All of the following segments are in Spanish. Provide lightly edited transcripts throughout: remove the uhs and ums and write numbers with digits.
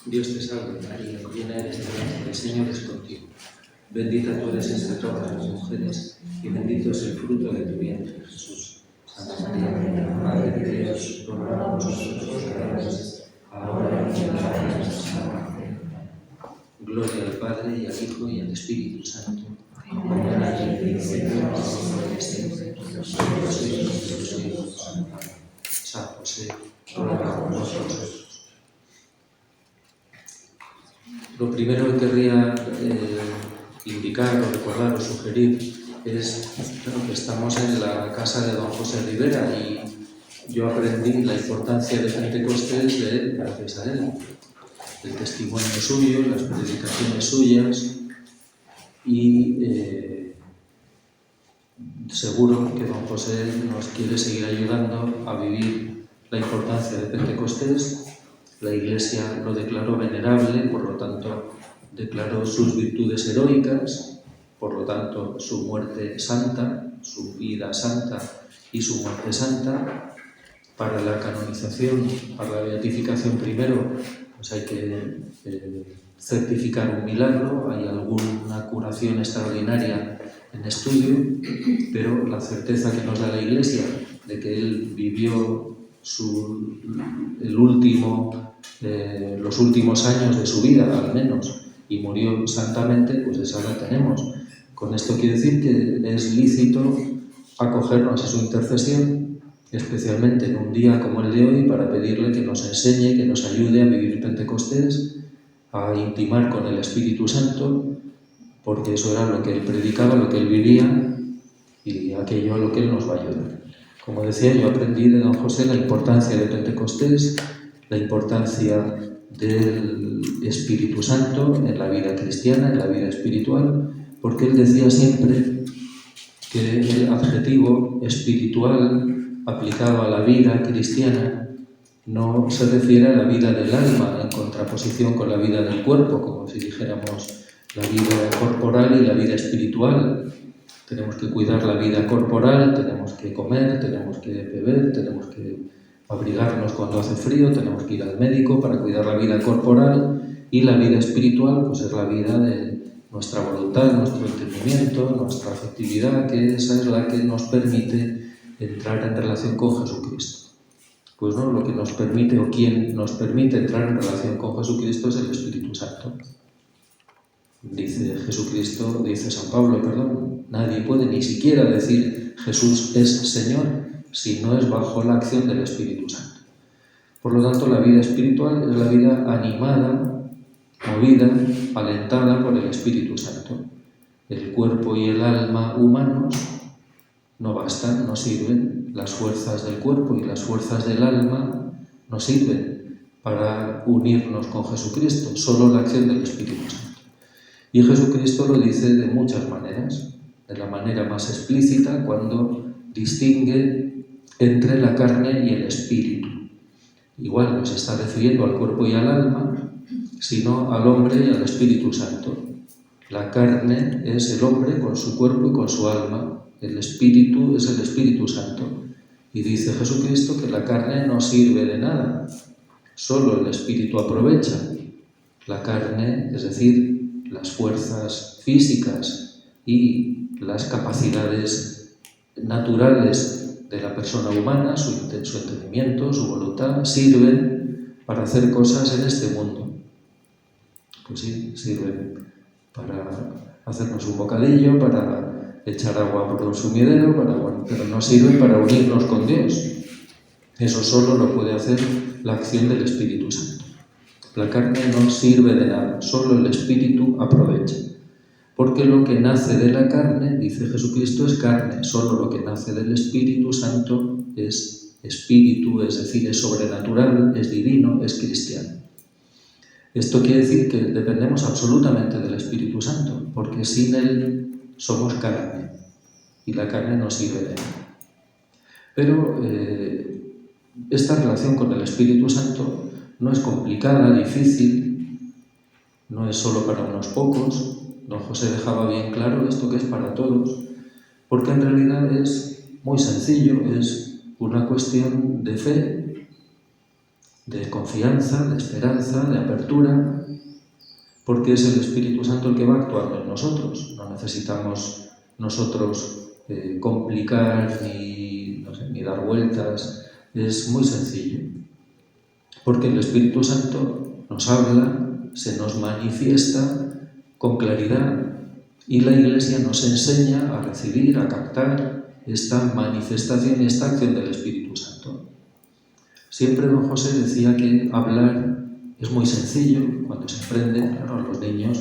Dios te salve, María, llena eres de gracia, el Señor es contigo. Bendita tú eres entre todas las mujeres, y bendito es el fruto de tu vientre, Jesús. Santa María, Madre de Dios, ruega por nosotros los pecadores, ahora y en la hora de nuestra muerte. Gloria al Padre, y al Hijo, y al Espíritu Santo, como era en el principio, ahora y siempre, por los siglos de los siglos. Amén. San José, ruega por nosotros. Lo primero que querría indicar o recordar o sugerir es que estamos en la casa de don José Rivera y yo aprendí la importancia de Pentecostés de él, gracias a él. El testimonio suyo, las predicaciones suyas y seguro que don José nos quiere seguir ayudando a vivir la importancia de Pentecostés. La Iglesia lo declaró venerable, por lo tanto declaró sus virtudes heroicas, por lo tanto su muerte santa, su vida santa y su muerte santa. Para la canonización, para la beatificación primero, pues hay que certificar un milagro, hay alguna curación extraordinaria en estudio, pero la certeza que nos da la Iglesia de que él vivió los últimos años de su vida, al menos, y murió santamente, pues esa la tenemos. Con esto quiero decir que es lícito acogernos a su intercesión, especialmente en un día como el de hoy, para pedirle que nos enseñe, que nos ayude a vivir Pentecostés, a intimar con el Espíritu Santo, porque eso era lo que él predicaba, lo que él vivía, y aquello a lo que él nos va a ayudar. Como decía, yo aprendí de don José la importancia de Pentecostés, la importancia del Espíritu Santo en la vida cristiana, en la vida espiritual, porque él decía siempre que el adjetivo espiritual aplicado a la vida cristiana no se refiere a la vida del alma en contraposición con la vida del cuerpo, como si dijéramos la vida corporal y la vida espiritual. Tenemos que cuidar la vida corporal, tenemos que comer, tenemos que beber, tenemos que abrigarnos cuando hace frío, tenemos que ir al médico para cuidar la vida corporal, y la vida espiritual pues es la vida de nuestra voluntad, nuestro entendimiento, nuestra afectividad, que esa es la que nos permite entrar en relación con Jesucristo. Pues no, lo que nos permite o quien nos permite entrar en relación con Jesucristo es el Espíritu Santo. Dice Jesucristo, dice San Pablo, nadie puede ni siquiera decir Jesús es Señor si no es bajo la acción del Espíritu Santo. Por lo tanto, la vida espiritual es la vida animada, movida, alentada por el Espíritu Santo. El cuerpo y el alma humanos no bastan, no sirven. Las fuerzas del cuerpo y las fuerzas del alma no sirven para unirnos con Jesucristo, solo la acción del Espíritu Santo. Y Jesucristo lo dice de muchas maneras, de la manera más explícita cuando distingue entre la carne y el espíritu. Igual no se está refiriendo al cuerpo y al alma, sino al hombre y al Espíritu Santo. La carne es el hombre con su cuerpo y con su alma, el espíritu es el Espíritu Santo. Y dice Jesucristo que la carne no sirve de nada, solo el espíritu aprovecha. La carne, es decir, las fuerzas físicas y las capacidades naturales de la persona humana, su entendimiento, su voluntad, sirven para hacer cosas en este mundo. Pues sí, sirven para hacernos un bocadillo, para echar agua por un sumidero, pero no sirven para unirnos con Dios. Eso solo lo puede hacer la acción del Espíritu Santo. La carne no sirve de nada, solo el Espíritu aprovecha. Porque lo que nace de la carne, dice Jesucristo, es carne. Solo lo que nace del Espíritu Santo es espíritu, es decir, es sobrenatural, es divino, es cristiano. Esto quiere decir que dependemos absolutamente del Espíritu Santo, porque sin él somos carne, y la carne no sirve de nada. Pero esta relación con el Espíritu Santo no es complicada, difícil, no es solo para unos pocos. Don José dejaba bien claro esto que es para todos, porque en realidad es muy sencillo, es una cuestión de fe. de confianza, de esperanza, de apertura, porque es el Espíritu Santo el que va actuando en nosotros. No necesitamos nosotros complicar ni dar vueltas. Es muy sencillo, porque el Espíritu Santo nos habla, se nos manifiesta con claridad y la Iglesia nos enseña a recibir, a captar esta manifestación y esta acción del Espíritu Santo. Siempre don José decía que hablar es muy sencillo cuando se aprende. Claro, a los niños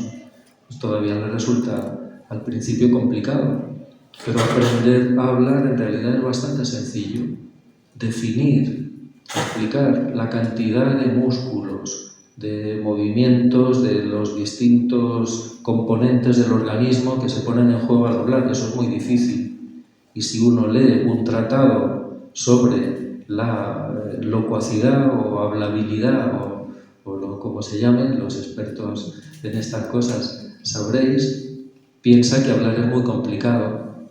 pues todavía les resulta al principio complicado, pero aprender a hablar en realidad es bastante sencillo. Definir, explicar la cantidad de músculos, de movimientos, de los distintos componentes del organismo que se ponen en juego al hablar, eso es muy difícil. Y si uno lee un tratado sobre la locuacidad o hablabilidad o como se llamen los expertos en estas cosas, sabréis, piensa que hablar es muy complicado,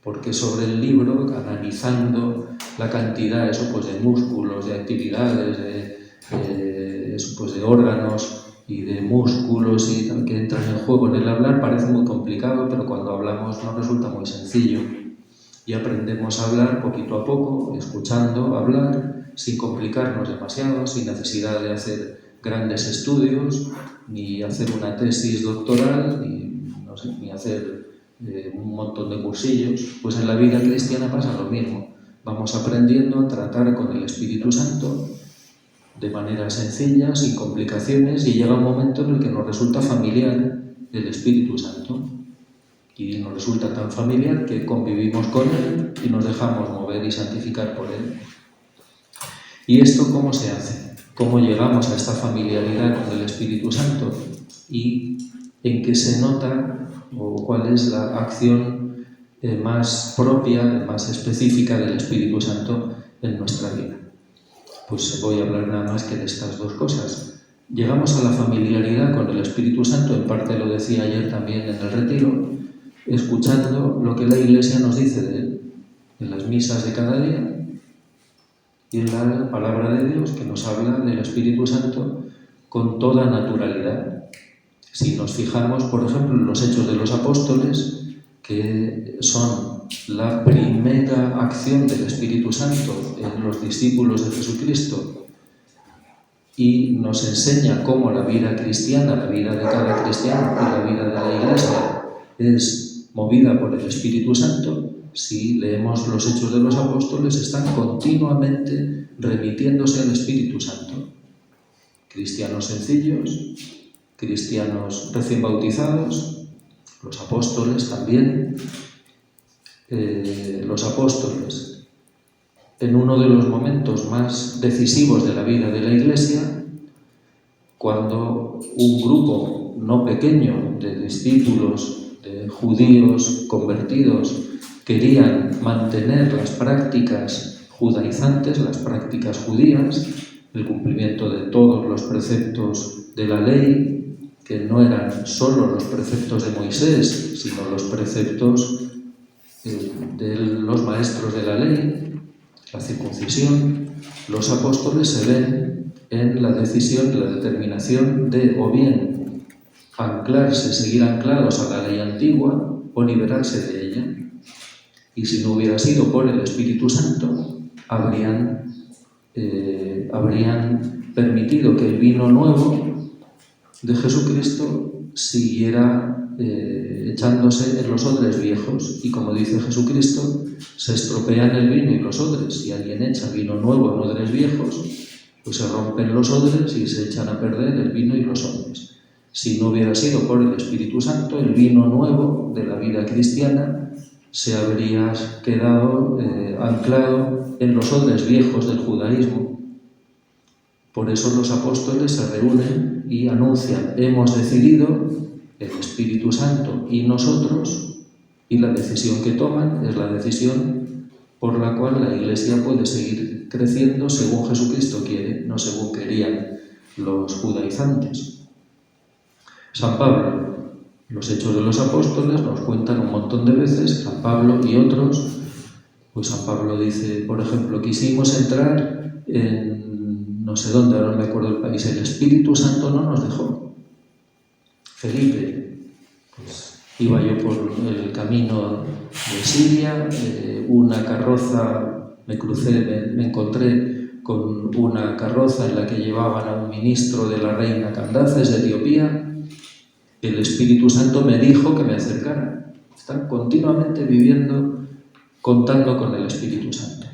porque sobre el libro, analizando la cantidad eso, pues, de músculos, de actividades, de órganos y de músculos y tal, que entran en juego en el hablar, parece muy complicado, pero cuando hablamos nos resulta muy sencillo. Y aprendemos a hablar poquito a poco, escuchando hablar, sin complicarnos demasiado, sin necesidad de hacer grandes estudios, ni hacer una tesis doctoral, ni hacer un montón de cursillos. Pues en la vida cristiana pasa lo mismo. Vamos aprendiendo a tratar con el Espíritu Santo de manera sencilla, sin complicaciones, y llega un momento en el que nos resulta familiar el Espíritu Santo. Y nos resulta tan familiar que convivimos con Él y nos dejamos mover y santificar por Él. ¿Y esto cómo se hace? ¿Cómo llegamos a esta familiaridad con el Espíritu Santo? ¿Y en qué se nota o cuál es la acción más propia, más específica del Espíritu Santo en nuestra vida? Pues voy a hablar nada más que de estas dos cosas. Llegamos a la familiaridad con el Espíritu Santo, en parte lo decía ayer también en el retiro, escuchando lo que la Iglesia nos dice de Él, en las misas de cada día y en la palabra de Dios, que nos habla del Espíritu Santo con toda naturalidad. Si nos fijamos, por ejemplo, en los Hechos de los Apóstoles, que son la primera acción del Espíritu Santo en los discípulos de Jesucristo, y nos enseña cómo la vida cristiana, la vida de cada cristiano y la vida de la Iglesia es movida por el Espíritu Santo. Si leemos los Hechos de los Apóstoles, están continuamente remitiéndose al Espíritu Santo. Cristianos sencillos, cristianos recién bautizados, los apóstoles también. Los apóstoles, en uno de los momentos más decisivos de la vida de la Iglesia, cuando un grupo no pequeño de discípulos, de judíos convertidos, querían mantener las prácticas judaizantes, las prácticas judías, el cumplimiento de todos los preceptos de la ley, que no eran solo los preceptos de Moisés, sino los preceptos de los maestros de la ley, la circuncisión. Los apóstoles se ven en la decisión, la determinación de o bien anclarse, seguir anclados a la ley antigua o liberarse de ella. Y si no hubiera sido por el Espíritu Santo, habrían permitido que el vino nuevo de Jesucristo siguiera echándose en los odres viejos. Y como dice Jesucristo, se estropean el vino y los odres. Si alguien echa vino nuevo en odres viejos, pues se rompen los odres y se echan a perder el vino y los odres. Si no hubiera sido por el Espíritu Santo, el vino nuevo de la vida cristiana se habría quedado anclado en los odres viejos del judaísmo. Por eso los apóstoles se reúnen y anuncian: hemos decidido, el Espíritu Santo y nosotros, y la decisión que toman es la decisión por la cual la Iglesia puede seguir creciendo según Jesucristo quiere, no según querían los judaizantes. San Pablo, los Hechos de los Apóstoles nos cuentan un montón de veces, San Pablo y otros, pues San Pablo dice, por ejemplo, quisimos entrar en no sé dónde, ahora no me acuerdo el país, el Espíritu Santo no nos dejó. Felipe, pues iba yo por el camino de Siria, una carroza, me encontré con una carroza en la que llevaban a un ministro de la reina Candaces de Etiopía. El Espíritu Santo me dijo que me acercara. Están continuamente viviendo, contando con el Espíritu Santo.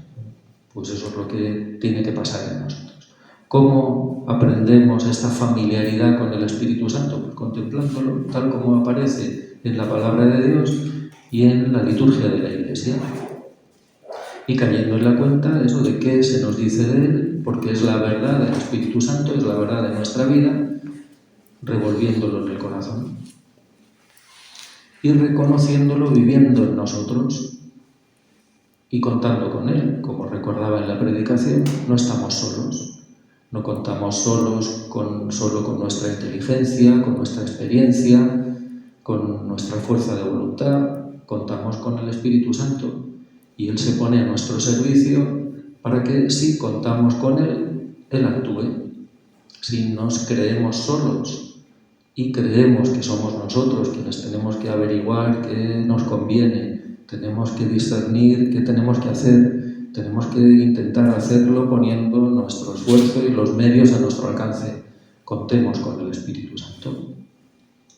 Pues eso es lo que tiene que pasar en nosotros. ¿Cómo aprendemos esta familiaridad con el Espíritu Santo? Pues contemplándolo tal como aparece en la palabra de Dios y en la liturgia de la Iglesia. Y cayendo en la cuenta eso de qué se nos dice de Él, porque es la verdad del Espíritu Santo, es la verdad de nuestra vida, revolviéndolo en el corazón. Y reconociéndolo, viviendo en nosotros y contando con Él. Como recordaba en la predicación, no estamos solos. No contamos solo con nuestra inteligencia, con nuestra experiencia, con nuestra fuerza de voluntad. Contamos con el Espíritu Santo y Él se pone a nuestro servicio para que, si contamos con Él, Él actúe. Si nos creemos solos y creemos que somos nosotros quienes tenemos que averiguar qué nos conviene, tenemos que discernir qué tenemos que hacer, tenemos que intentar hacerlo poniendo nuestro esfuerzo y los medios a nuestro alcance. Contemos con el Espíritu Santo,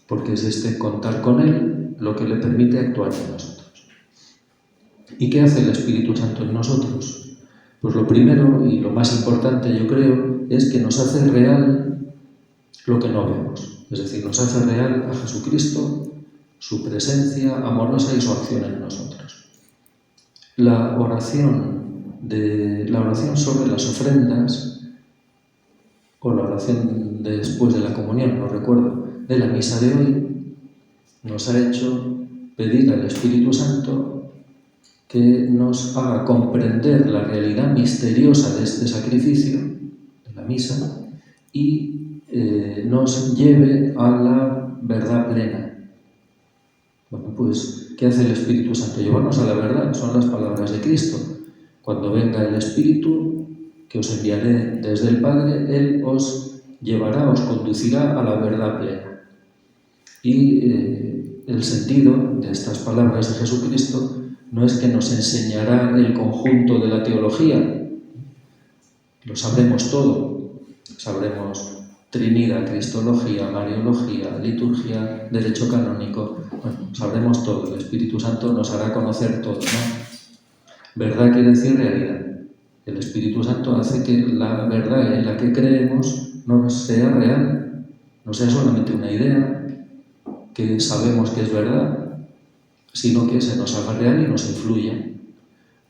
porque es este contar con Él lo que le permite actuar en nosotros. ¿Y qué hace el Espíritu Santo en nosotros? Pues lo primero y lo más importante, yo creo, es que nos hace real lo que no vemos. Es decir, nos hace real a Jesucristo, su presencia amorosa y su acción en nosotros. La oración sobre las ofrendas, o la oración después de la comunión, no recuerdo, de la misa de hoy, nos ha hecho pedir al Espíritu Santo que nos haga comprender la realidad misteriosa de este sacrificio, de la misa, y nos lleve a la verdad plena. Bueno, pues, ¿qué hace el Espíritu Santo? Llevarnos a la verdad, son las palabras de Cristo. Cuando venga el Espíritu, que os enviaré desde el Padre, Él os llevará, os conducirá a la verdad plena. Y el sentido de estas palabras de Jesucristo no es que nos enseñará el conjunto de la teología, lo sabremos todo, sabremos Trinidad, Cristología, Mariología, Liturgia, Derecho Canónico, bueno, sabremos todo, el Espíritu Santo nos hará conocer todo, ¿no? Verdad quiere decir realidad. El Espíritu Santo hace que la verdad en la que creemos no sea real, no sea solamente una idea que sabemos que es verdad, sino que se nos haga real y nos influya.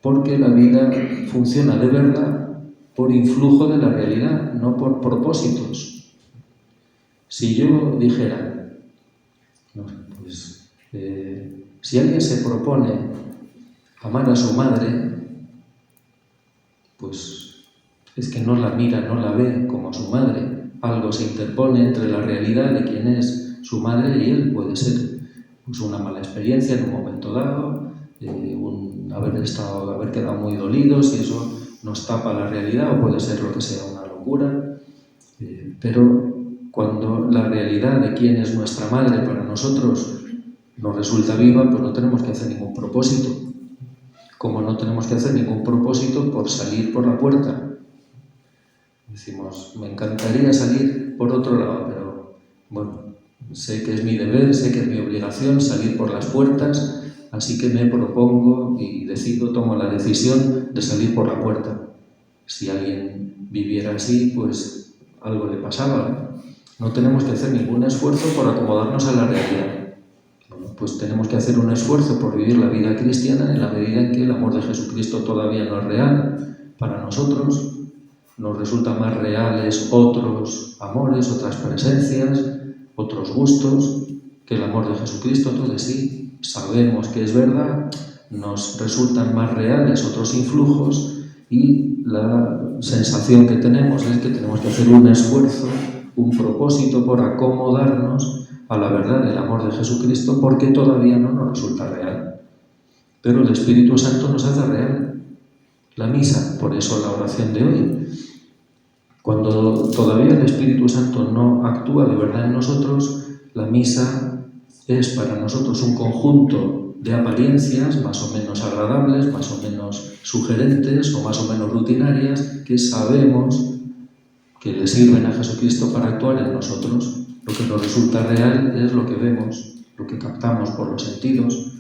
Porque la vida funciona de verdad por influjo de la realidad, no por propósitos. Si yo dijera, si alguien se propone amar a su madre, pues es que no la mira, no la ve como su madre. Algo se interpone entre la realidad de quién es su madre y él. Puede ser pues, una mala experiencia en un momento dado, haber quedado muy dolidos y eso nos tapa la realidad, o puede ser lo que sea, una locura. Pero cuando la realidad de quién es nuestra madre para nosotros nos resulta viva, pues no tenemos que hacer ningún propósito. Como no tenemos que hacer ningún propósito por salir por la puerta. Decimos, me encantaría salir por otro lado, pero bueno, sé que es mi deber, sé que es mi obligación salir por las puertas, así que me propongo y tomo la decisión de salir por la puerta. Si alguien viviera así, pues algo le pasaba. No tenemos que hacer ningún esfuerzo por acomodarnos a la realidad. Bueno, pues tenemos que hacer un esfuerzo por vivir la vida cristiana en la medida en que el amor de Jesucristo todavía no es real para nosotros. Nos resultan más reales otros amores, otras presencias, otros gustos que el amor de Jesucristo. Entonces sí, sabemos que es verdad, nos resultan más reales otros influjos y la sensación que tenemos es que tenemos que hacer un esfuerzo, un propósito por acomodarnos a la verdad del amor de Jesucristo porque todavía no nos resulta real. Pero el Espíritu Santo nos hace real la misa, por eso la oración de hoy. Cuando todavía el Espíritu Santo no actúa de verdad en nosotros, la misa es para nosotros un conjunto de apariencias más o menos agradables, más o menos sugerentes o más o menos rutinarias que sabemos que le sirven a Jesucristo para actuar en nosotros. Lo que nos resulta real es lo que vemos, lo que captamos por los sentidos,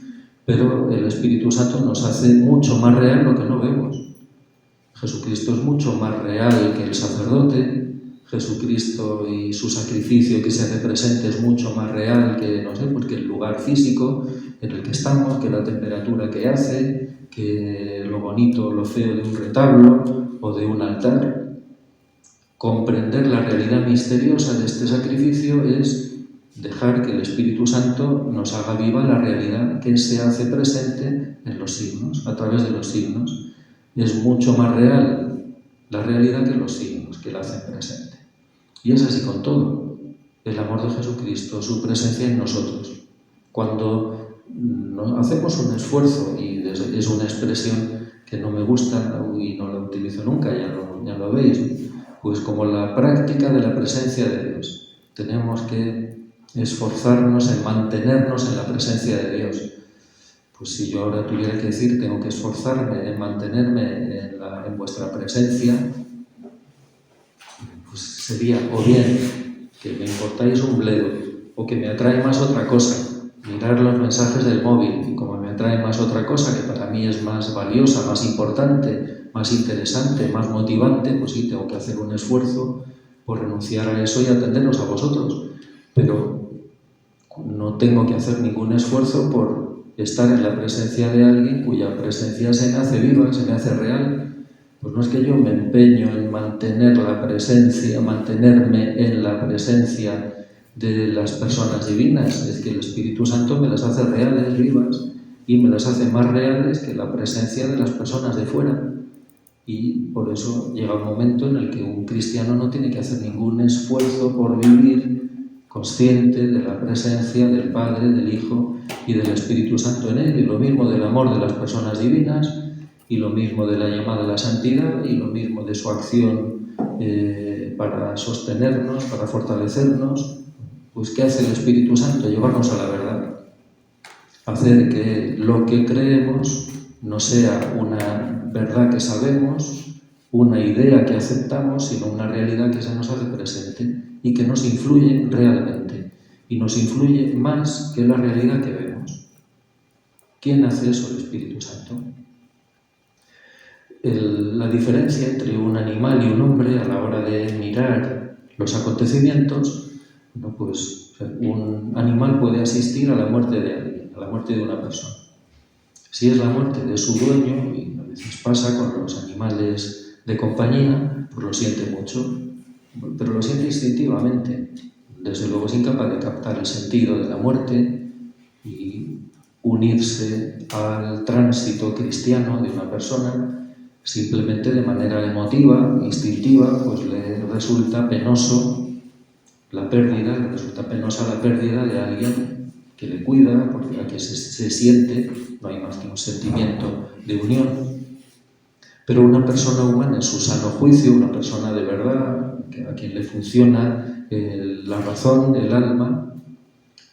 pero el Espíritu Santo nos hace mucho más real lo que no vemos. Jesucristo es mucho más real que el sacerdote. Jesucristo y su sacrificio que se hace presente es mucho más real que, no sé, pues que el lugar físico en el que estamos, que la temperatura que hace, que lo bonito o lo feo de un retablo o de un altar. Comprender la realidad misteriosa de este sacrificio es dejar que el Espíritu Santo nos haga viva la realidad que se hace presente en los signos, a través de los signos. Es mucho más real la realidad que los signos que la hacen presente. Y es así con todo. El amor de Jesucristo, su presencia en nosotros. Cuando hacemos un esfuerzo, y es una expresión que no me gusta y no la utilizo nunca, ya lo veis, pues como la práctica de la presencia de Dios. Tenemos que esforzarnos en mantenernos en la presencia de Dios. Pues si yo ahora tuviera que decir, tengo que esforzarme en mantenerme en vuestra presencia, pues sería o bien que me importáis un bledo, o que me atrae más otra cosa, mirar los mensajes del móvil, y como me atrae más otra cosa que para mí es más valiosa, más importante, más interesante, más motivante, pues sí, tengo que hacer un esfuerzo por renunciar a eso y atenderos a vosotros. Pero no tengo que hacer ningún esfuerzo por estar en la presencia de alguien cuya presencia se me hace viva, se me hace real. Pues no es que yo me empeño en mantener la presencia, mantenerme en la presencia de las personas divinas, es que el Espíritu Santo me las hace reales, vivas, y me las hace más reales que la presencia de las personas de fuera. Y por eso llega un momento en el que un cristiano no tiene que hacer ningún esfuerzo por vivir consciente de la presencia del Padre, del Hijo y del Espíritu Santo en él, y lo mismo del amor de las personas divinas, y lo mismo de la llamada a la santidad, y lo mismo de su acción para sostenernos, para fortalecernos. Pues ¿qué hace el Espíritu Santo? Llevarnos a la verdad. Hacer que lo que creemos no sea una verdad que sabemos, una idea que aceptamos, sino una realidad que se nos hace presente y que nos influye realmente. Y nos influye más que la realidad que vemos. ¿Quién hace eso? El Espíritu Santo. La diferencia entre un animal y un hombre a la hora de mirar los acontecimientos, bueno, pues un animal puede asistir a la muerte de alguien, a la muerte de una persona. Si es la muerte de su dueño, y a veces pasa con los animales de compañía, pues lo siente mucho, pero lo siente instintivamente. Desde luego es incapaz de captar el sentido de la muerte y unirse al tránsito cristiano de una persona. Simplemente de manera emotiva, instintiva, pues le resulta penoso la pérdida, le resulta penosa la pérdida de alguien que le cuida, porque a quien se siente, no hay más que un sentimiento de unión. Pero una persona humana en su sano juicio, una persona de verdad, a quien le funciona la razón, el alma,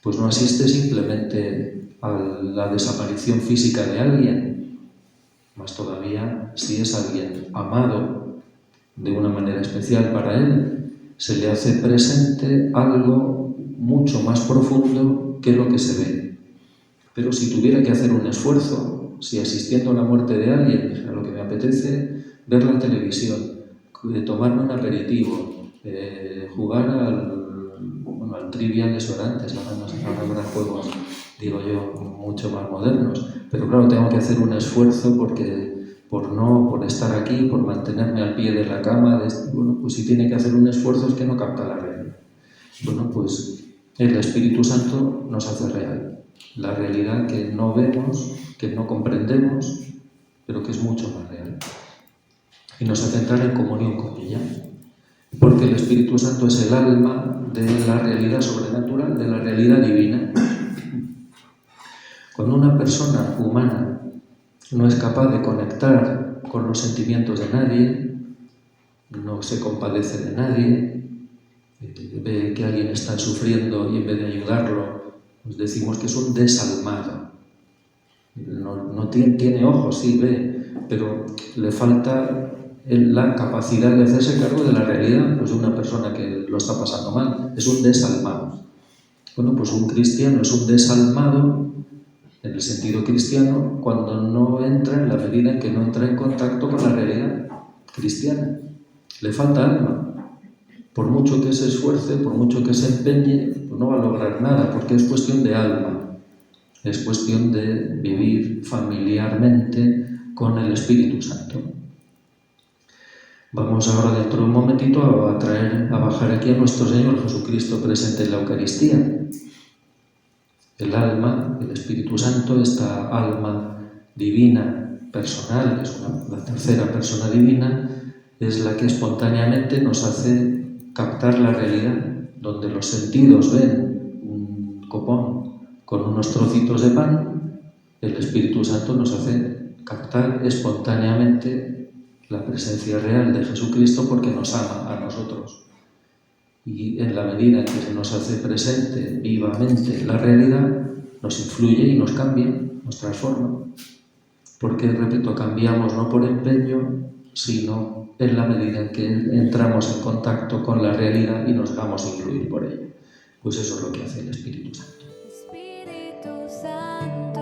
pues no asiste simplemente a la desaparición física de alguien, más todavía si es alguien amado de una manera especial para él, se le hace presente algo mucho más profundo que lo que se ve. Pero si tuviera que hacer un esfuerzo, si asistiendo a la muerte de alguien dijera lo que me apetece, ver la televisión, tomarme un aperitivo, jugar al Trivial de Sorantes, ahora habrá juegos, digo yo, mucho más modernos, pero claro, tengo que hacer un esfuerzo por estar aquí, por mantenerme al pie de la cama. Bueno, pues si tiene que hacer un esfuerzo es que no capta la realidad. Bueno, pues el Espíritu Santo nos hace real. La realidad que no vemos, que no comprendemos, pero que es mucho más real. Y nos hace entrar en comunión con ella. Porque el Espíritu Santo es el alma de la realidad sobrenatural, de la realidad divina. Cuando una persona humana no es capaz de conectar con los sentimientos de nadie, no se compadece de nadie, ve que alguien está sufriendo y en vez de ayudarlo, pues decimos que es un desalmado. No tiene ojos, sí ve, pero le falta la capacidad de hacerse cargo de la realidad, pues de una persona que lo está pasando mal, es un desalmado. Bueno, pues un cristiano es un desalmado en el sentido cristiano cuando no entra, en la medida en que no entra en contacto con la realidad cristiana. Le falta alma. Por mucho que se esfuerce, por mucho que se empeñe, pues no va a lograr nada, porque es cuestión de alma. Es cuestión de vivir familiarmente con el Espíritu Santo. Vamos ahora dentro de un momentito a bajar aquí a nuestro Señor Jesucristo presente en la Eucaristía. El alma, el Espíritu Santo, esta alma divina, personal, que es la tercera persona divina, es la que espontáneamente nos hace captar la realidad, donde los sentidos ven un copón con unos trocitos de pan, el Espíritu Santo nos hace captar espontáneamente la presencia real de Jesucristo porque nos ama a nosotros. Y en la medida en que se nos hace presente vivamente la realidad, nos influye y nos cambia, nos transforma. Porque, repito, cambiamos no por empeño, sino en la medida en que entramos en contacto con la realidad y nos dejamos influir por ella. Pues eso es lo que hace el Espíritu Santo. Espíritu Santo.